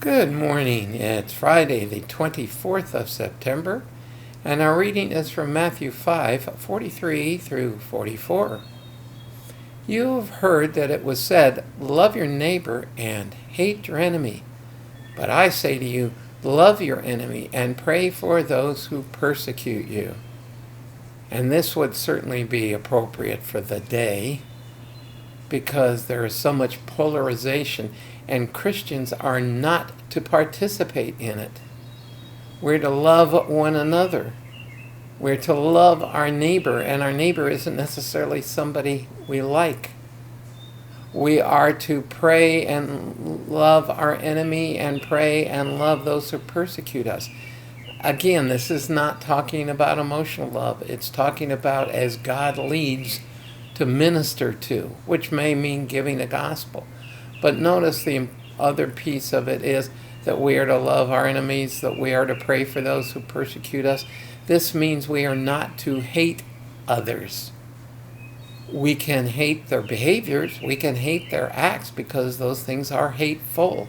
Good morning. It's Friday, the 24th of September, and our reading is from Matthew 5:43 through 44. You have heard that it was said, love your neighbor and hate your enemy. But I say to you, love your enemy and pray for those who persecute you. And this would certainly be appropriate for the day, because there is so much polarization, and Christians are not to participate in it. We're to love one another. We're to love our neighbor, and our neighbor isn't necessarily somebody we like. We are to pray and love our enemy and pray and love those who persecute us. Again, this is not talking about emotional love. It's talking about as God leads to minister to, which may mean giving the gospel. But notice the other piece of it is that we are to love our enemies, that we are to pray for those who persecute us. This means we are not to hate others. We can hate their behaviors, we can hate their acts, because those things are hateful.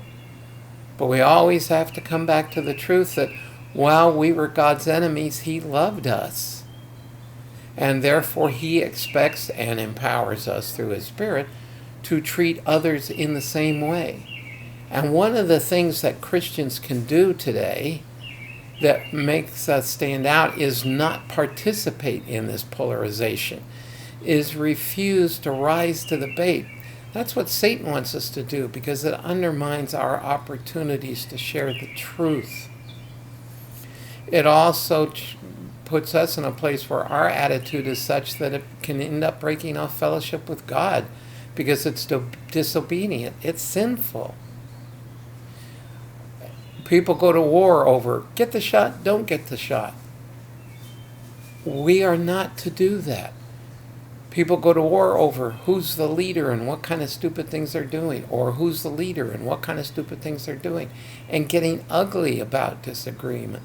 But we always have to come back to the truth that while we were God's enemies, He loved us. And therefore He expects and empowers us through His Spirit to treat others in the same way. And one of the things that Christians can do today that makes us stand out is not participate in this polarization, is refuse to rise to the bait. That's what Satan wants us to do, because it undermines our opportunities to share the truth. It also puts us in a place where our attitude is such that it can end up breaking off fellowship with God, because it's disobedient. It's sinful. People go to war over get the shot, don't get the shot. We are not to do that. People go to war over who's the leader and what kind of stupid things they're doing, or who's the leader and what kind of stupid things they're doing, and getting ugly about disagreement.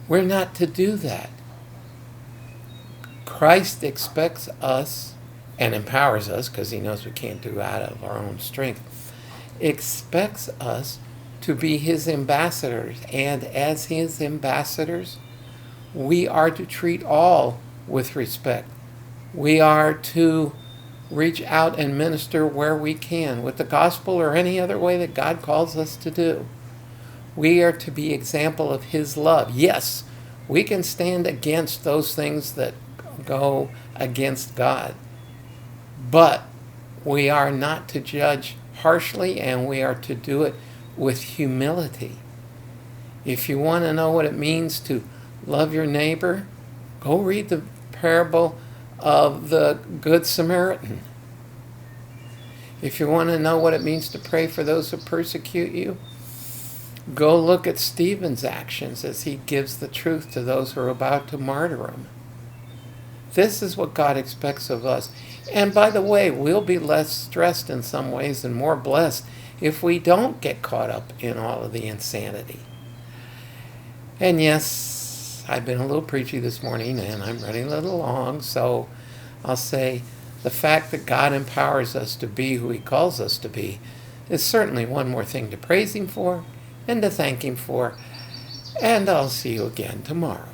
We're not to do that. Christ expects us and empowers us, because He knows we can't do out of our own strength, expects us to be His ambassadors. And as His ambassadors, we are to treat all with respect. We are to reach out and minister where we can with the gospel or any other way that God calls us to do. We are to be example of His love. Yes, we can stand against those things that go against God, but we are not to judge harshly, and we are to do it with humility. If you want to know what it means to love your neighbor, go read the parable of the Good Samaritan. If you want to know what it means to pray for those who persecute you, go look at Stephen's actions as he gives the truth to those who are about to martyr him. This is what God expects of us. And by the way, we'll be less stressed in some ways and more blessed if we don't get caught up in all of the insanity. And yes, I've been a little preachy this morning, and I'm running a little long, so I'll say the fact that God empowers us to be who He calls us to be is certainly one more thing to praise Him for and to thank Him for. And I'll see you again tomorrow.